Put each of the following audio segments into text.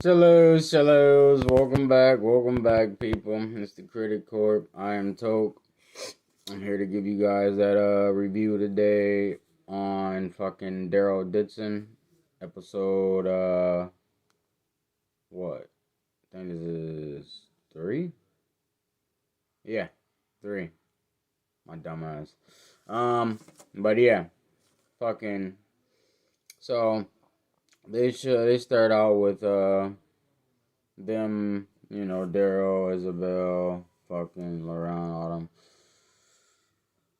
Shallows, welcome back, people. It's the Critic Corp. I am Toke. I'm here to give you guys that review today on fucking DIXON episode. What? I think this is 3. Yeah, 3. My dumb ass. But yeah, fucking. So they start out with them, Daryl, Isabel, fucking Laurent, Autumn,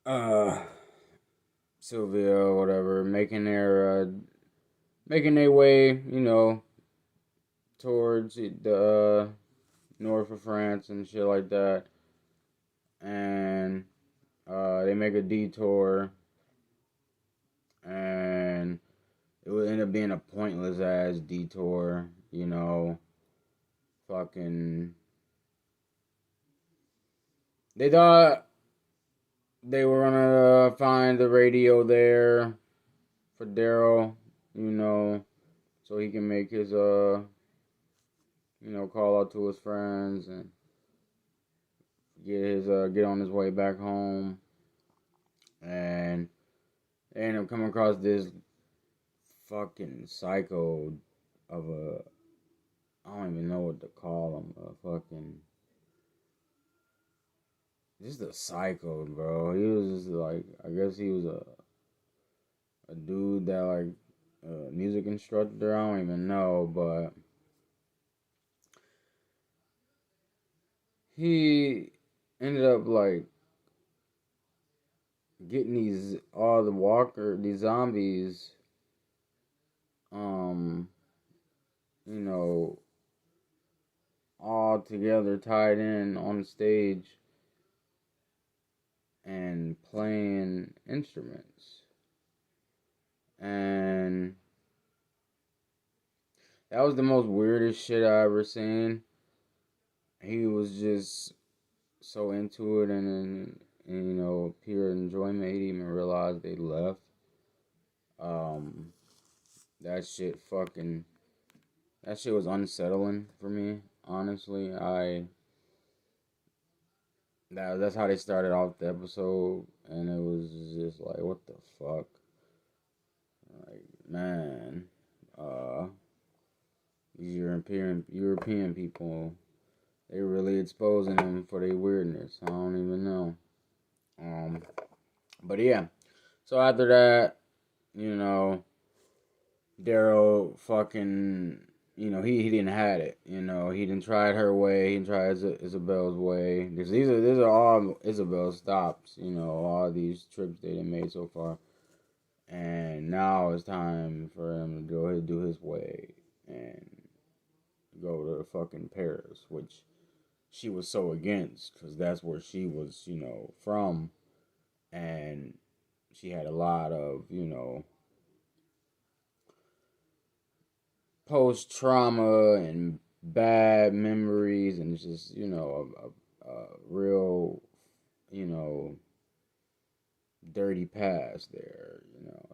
uh, Sylvia, whatever, making their way, towards the north of France and shit like that, and they make a detour, and it would end up being a pointless ass detour, fucking. They thought they were gonna find the radio there for Daryl, so he can make his call out to his friends and get on his way back home. And they end up coming across this fucking psycho of a, I don't even know what to call him, just a psycho, bro. He was just like, I guess he was a dude that like a music instructor. I don't even know, but he ended up like getting these zombies, all together, tied in on the stage and playing instruments. And that was the most weirdest shit I ever seen. He was just so into it, and pure enjoyment. He didn't even realize they left. That shit was unsettling for me, honestly. That's how they started off the episode, and it was just like, what the fuck? Like, man, these European people, they really exposing them for their weirdness. I don't even know. But yeah. So after that, Daryl fucking, he didn't had it. He didn't try it her way. He didn't try Isabel's way. Because these are all Isabel's stops. All these trips they done made so far. And now it's time for him to go ahead and do his way and go to fucking Paris, which she was so against, because that's where she was, from. And she had a lot of, post-trauma and bad memories, and just, a real, dirty past there.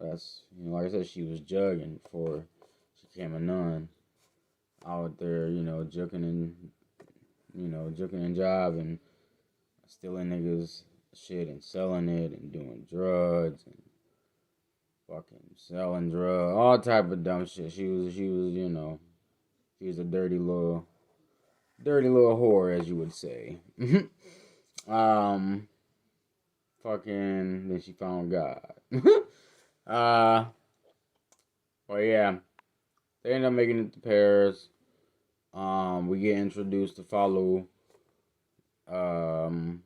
That's, like I said, she was jugging before she became a nun, out there, juking and jiving, stealing niggas shit and selling it and doing drugs and fucking selling drugs, all type of dumb shit. She was, she was a dirty little whore, as you would say. Fucking, then she found God. Well, yeah, they end up making it to Paris. We get introduced to Follow, and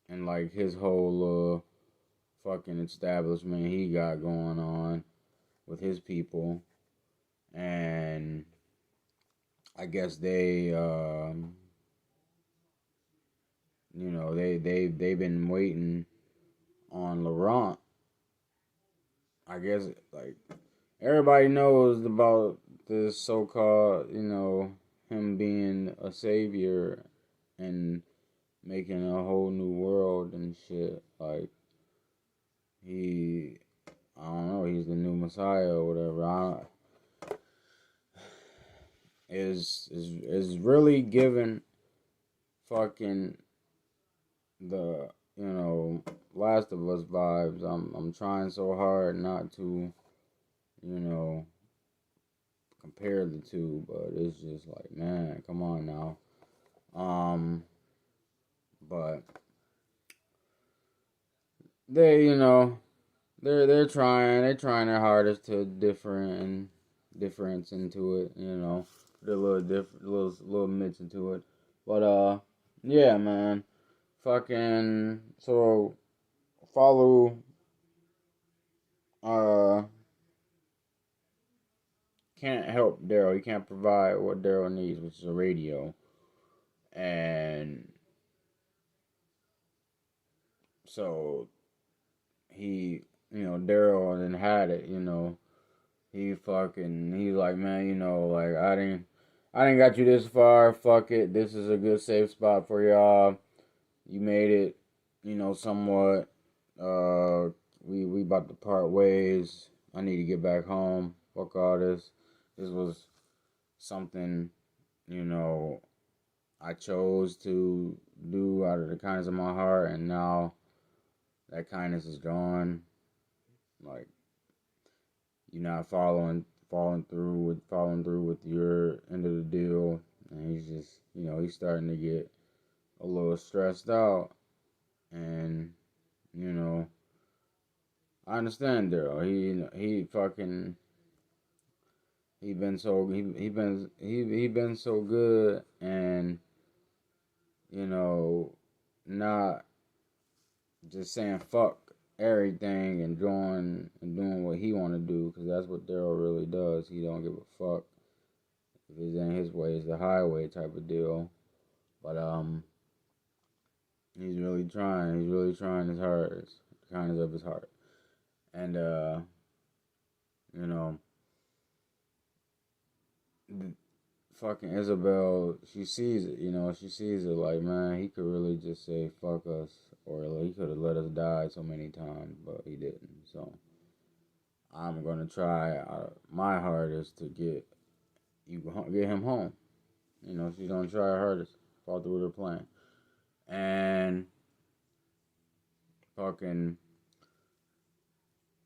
like his whole fucking establishment he got going on with his people, and I guess they've been waiting on Laurent. I guess like everybody knows about this so-called, him being a savior and making a whole new world and shit. Like, I don't know, he's the new Messiah or whatever. is really giving fucking the, you know, Last of Us vibes. I'm trying so hard not to, you know, compare the two, but it's just like, man, come on now. But they, you know, they're trying their hardest to difference into it, you know, put a little little mix into it. But yeah, man, fucking so follow uh can't help Daryl. He can't provide what Daryl needs, which is a radio, and so he, you know, Daryl then had it, you know. He's like, man, you know, like I didn't got you this far. Fuck it. This is a good safe spot for y'all. You made it, you know, somewhat. Uh, we about to part ways. I need to get back home. Fuck all this. This was something, you know, I chose to do out of the kindness of my heart, and now that kindness is gone. Like, you're not following through with your end of the deal, and he's just, you know, he's starting to get a little stressed out, and you know, I understand Daryl. He fucking he been so good, and you know, not just saying fuck everything and doing what he want to do, because that's what Daryl really does. He don't give a fuck if it's in his way. It's the highway type of deal. But he's really trying. He's really trying his hardest, the kindness of his heart. And you know, fucking Isabel, she sees it. You know, she sees it like, man, he could really just say fuck us, or like, he could have let us die so many times, but he didn't. So I'm gonna try my hardest to get him home. You know, she's gonna try her hardest, follow through with her plan, and fucking,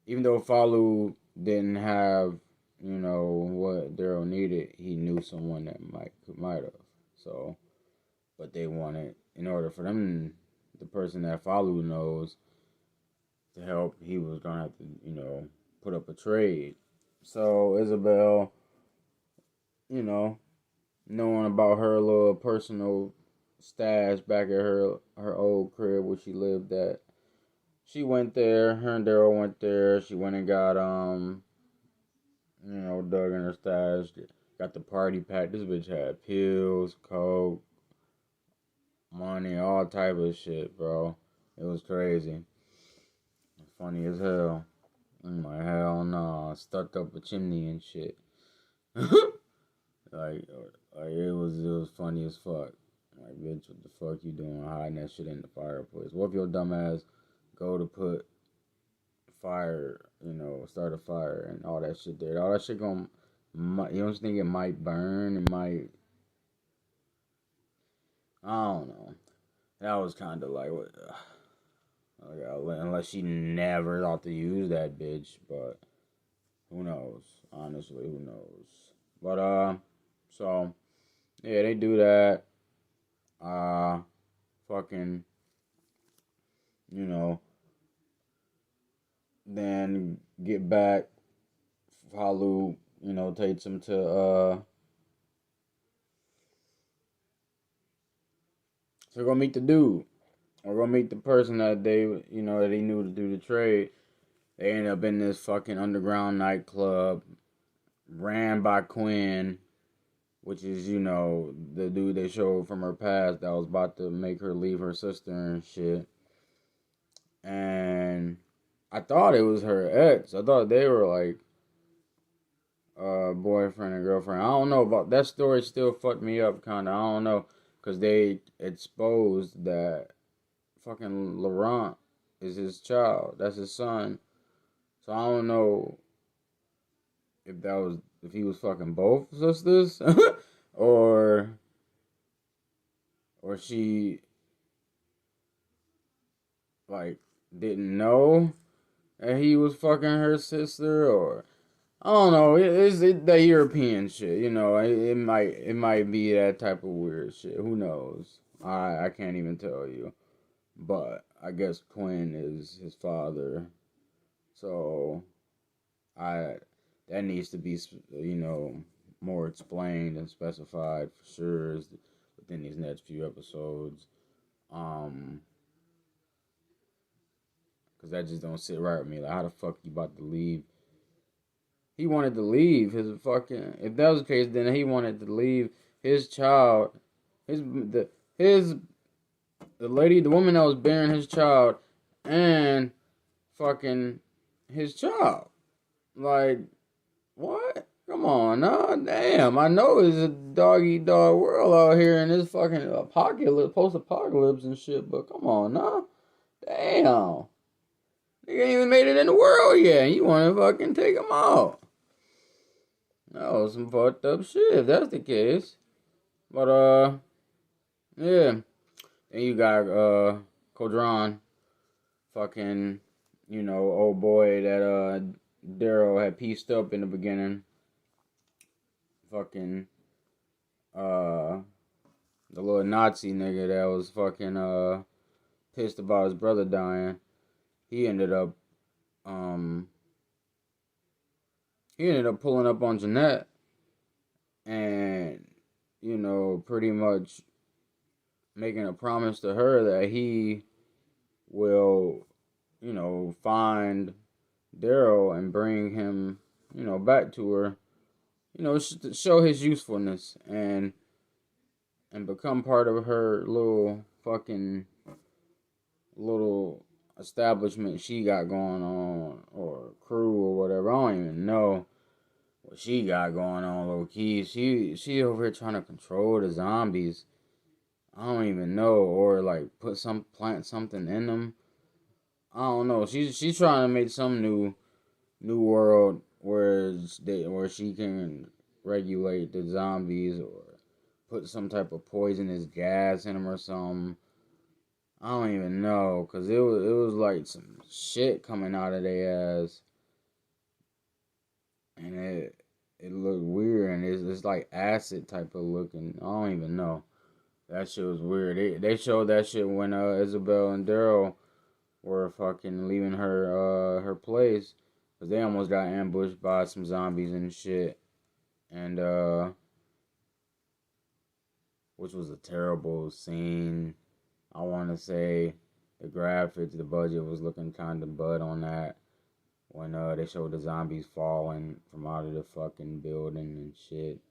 even though Falu didn't have, you know, what Daryl needed, he knew someone that might have. So, but they wanted, in order for them, the person that Falu knows, to help, he was gonna have to, you know, put up a trade. So Isabel, you know, knowing about her little personal stash back at her old crib where she lived at, she went there. Her and Daryl went there. She went and got you know, dug in her stash. Got the party pack. This bitch had pills, coke, money, all type of shit, bro. It was crazy. Funny as hell. I'm like, hell no. Stuck up a chimney and shit. like, it was funny as fuck. Like, bitch, what the fuck you doing hiding that shit in the fireplace? What if your dumb ass go to put fire, you know, start a fire and all that shit there? All that shit gonna, you don't think it might burn? It might, I don't know. That was kind of like, what, unless she never thought to use that bitch, but who knows? Honestly, who knows? But, so, yeah, they do that. Fucking, you know, then get back. Halu, you know, takes him to go meet the dude, or go meet the person that they, you know, that he knew to do the trade. They end up in this fucking underground nightclub ran by Quinn, which is, you know, the dude they showed from her past that was about to make her leave her sister and shit. And I thought it was her ex. I thought they were like boyfriend and girlfriend. I don't know about that story. Still fucked me up, kind of. I don't know, because they exposed that fucking Laurent is his child. That's his son. So I don't know if he was fucking both sisters. or she like didn't know that he was fucking her sister, or I don't know. It's the European shit, you know. It might be that type of weird shit. Who knows? I can't even tell you. But I guess Quinn is his father, so I that needs to be, you know, more explained and specified for sure within these next few episodes. Cause that just don't sit right with me. Like, how the fuck you about to leave? He wanted to leave his fucking. If that was the case, then he wanted to leave his child, his the lady, the woman that was bearing his child, and fucking his child. Like, what? Come on, nah, damn. I know it's a dog eat dog world out here in this fucking apocalypse, post apocalypse and shit, but come on, nah. Damn. They ain't even made it in the world yet. And you want to fucking take them out. That was some fucked up shit if that's the case. But, yeah. Then you got, Kodron. Fucking, you know, old boy that, DARYL had pieced up in the beginning. Fucking, the little Nazi nigga that was fucking, pissed about his brother dying. He ended up pulling up on Jeanette and, you know, pretty much making a promise to her that he will, you know, find DARYL and bring him, you know, back to her, you know, show his usefulness and become part of her little establishment she got going on, or crew or whatever. I don't even know what she got going on, low key. She over here trying to control the zombies. I don't even know, or like plant something in them. I don't know. She's trying to make some new world where she can regulate the zombies, or put some type of poisonous gas in them or something. I don't even know, cause it was like some shit coming out of their ass, and it looked weird, and it's like acid type of looking. I don't even know. That shit was weird. They showed that shit when Isabel and DARYL were fucking leaving her place, cause they almost got ambushed by some zombies and shit, and which was a terrible scene. I want to say the graphics, the budget was looking kind of bud on that when they showed the zombies falling from out of the fucking building and shit,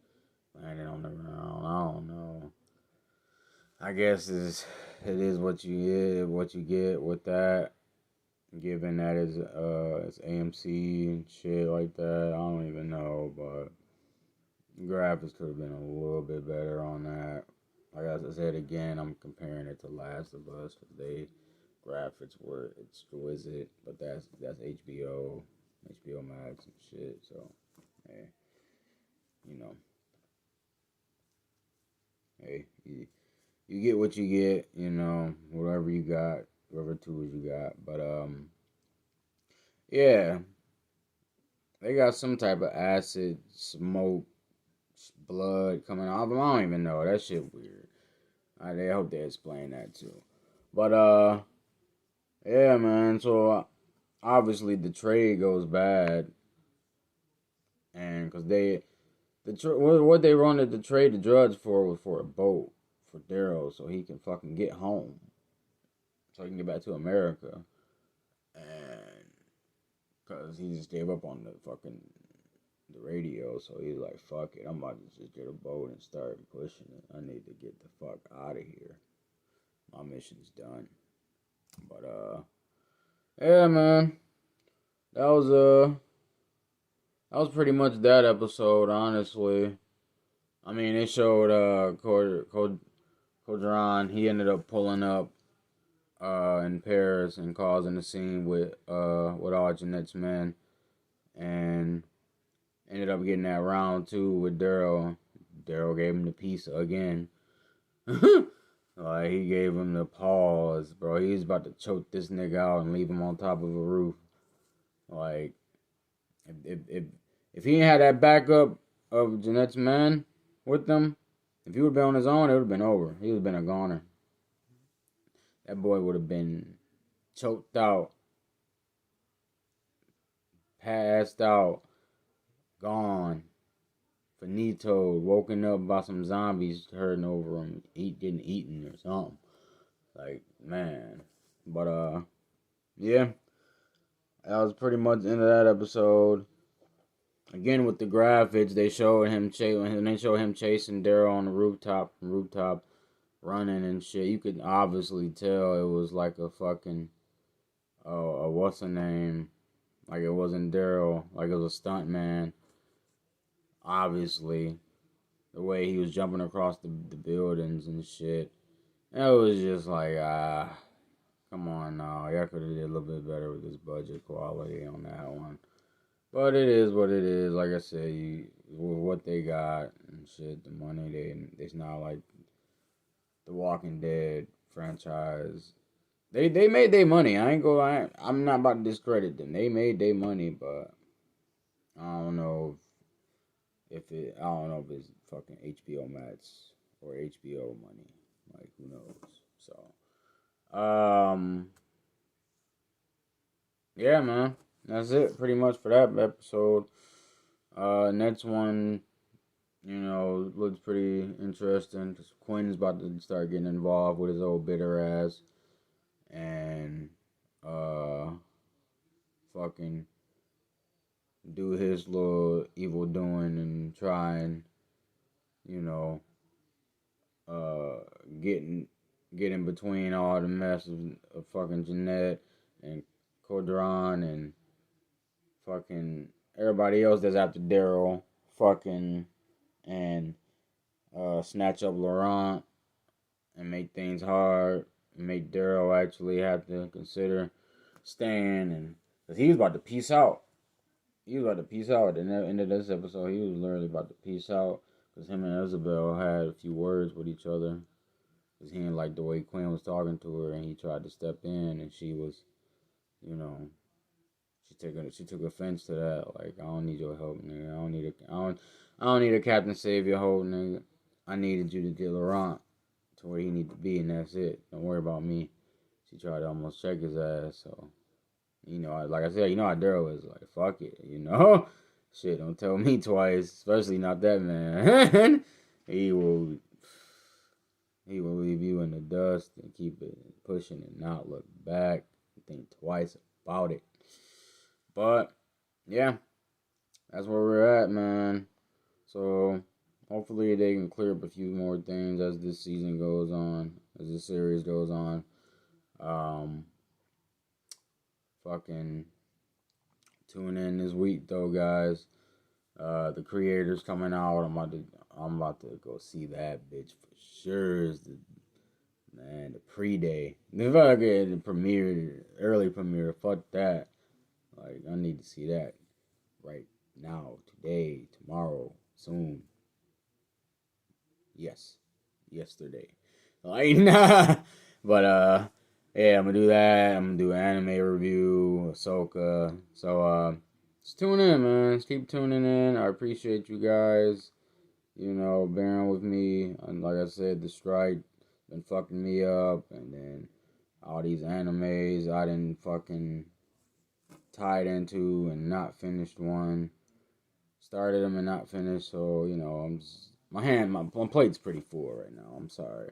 landing on the ground. I don't know. I guess it is what you get with that. Given that it's AMC and shit like that, I don't even know, but graphics could have been a little bit better on that. Like I said again, I'm comparing it to Last of Us, because they graphics were exquisite, but that's HBO Max and shit. So, hey, you know, hey, you get what you get, you know, whatever you got, whatever tools you got. But yeah, they got some type of acid, smoke, blood coming off them. I don't even know. That shit weird. I hope they explain that too. But yeah, man. So obviously the trade goes bad, and because what they wanted to trade the drugs for was for a boat for DARYL, so he can fucking get home, so he can get back to America, and because he just gave up on the radio, so he's like, fuck it, I'm about to just get a boat and start pushing it. I need to get the fuck out of here. My mission's done. But yeah, man, that was pretty much that episode, honestly. I mean, it showed Kodron. He ended up pulling up in Paris and causing a scene with all Jeanette's men, and ended up getting that round two with DARYL Daryl gave him the piece again. Like, he gave him the pause, bro. He was about to choke this nigga out and leave him on top of a roof. Like, if he had that backup of Jeanette's man with them, if he would have been on his own, it would have been over. He would have been a goner. That boy would have been choked out, passed out, gone, finitoed, woken up by some zombies herding over him, getting eaten or something. Like, man. But, yeah. That was pretty much the end of that episode. Again, with the graphics, they showed him chasing Daryl on the rooftop, running and shit. You could obviously tell it was like a fucking, what's the name? Like, it wasn't Daryl. Like, it was a stunt man. Obviously, the way he was jumping across the buildings and shit. It was just like, come on now. Y'all could have did a little bit better with this budget quality on that one. But it is what it is. Like I said, with what they got and shit, the money, it's not like the Walking Dead franchise. They made their money. I'm not about to discredit them. They made their money, but I don't know if it's fucking HBO Max or HBO money. Like, who knows? So, yeah, man. That's it pretty much for that episode. Next one, looks pretty interesting because Quinn's about to start getting involved with his old bitter ass and fucking do his little evil doing and try and get in between all the mess of fucking Jeanette and Codron and fucking everybody else that's after Daryl, fucking, and snatch up Laurent and make things hard, and make Daryl actually have to consider staying, and because he was about to peace out. He was about to peace out at the end of this episode. He was literally about to peace out because him and Isabel had a few words with each other because he didn't like the way Quinn was talking to her, and he tried to step in, and she was, she took offense to that. Like, I don't need your help, nigga. I don't need a Captain Savior hold, nigga. I needed you to get Laurent to where he need to be, and that's it. Don't worry about me. She tried to almost check his ass, so like I said, how Daryl is. Like, fuck it, shit. Don't tell me twice, especially not that man. He will leave you in the dust and keep it pushing and not look back. Think twice about it. But, yeah, that's where we're at, man. So, hopefully they can clear up a few more things as this season goes on, as this series goes on. Fucking tune in this week, though, guys. The creator's coming out. I'm about to go see that bitch for sure. The pre-day. If I get the premiere, early premiere, fuck that. Like, I need to see that right now, today, tomorrow, soon. Yes. Yesterday. Like, nah. But, yeah, I'm gonna do that. I'm gonna do an anime review, Ahsoka. So, just tune in, man. Just keep tuning in. I appreciate you guys, bearing with me. And like I said, the strike been fucking me up. And then all these animes I didn't fucking tied into and not finished one. Started them and not finished. So, my plate's pretty full right now. I'm sorry.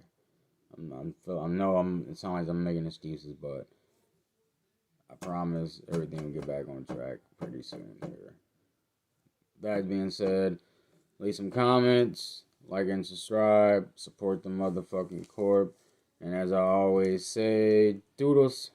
It sounds like I'm making excuses, but I promise everything will get back on track pretty soon here. That being said, leave some comments, like and subscribe, support the motherfucking corp, and as I always say, doodles.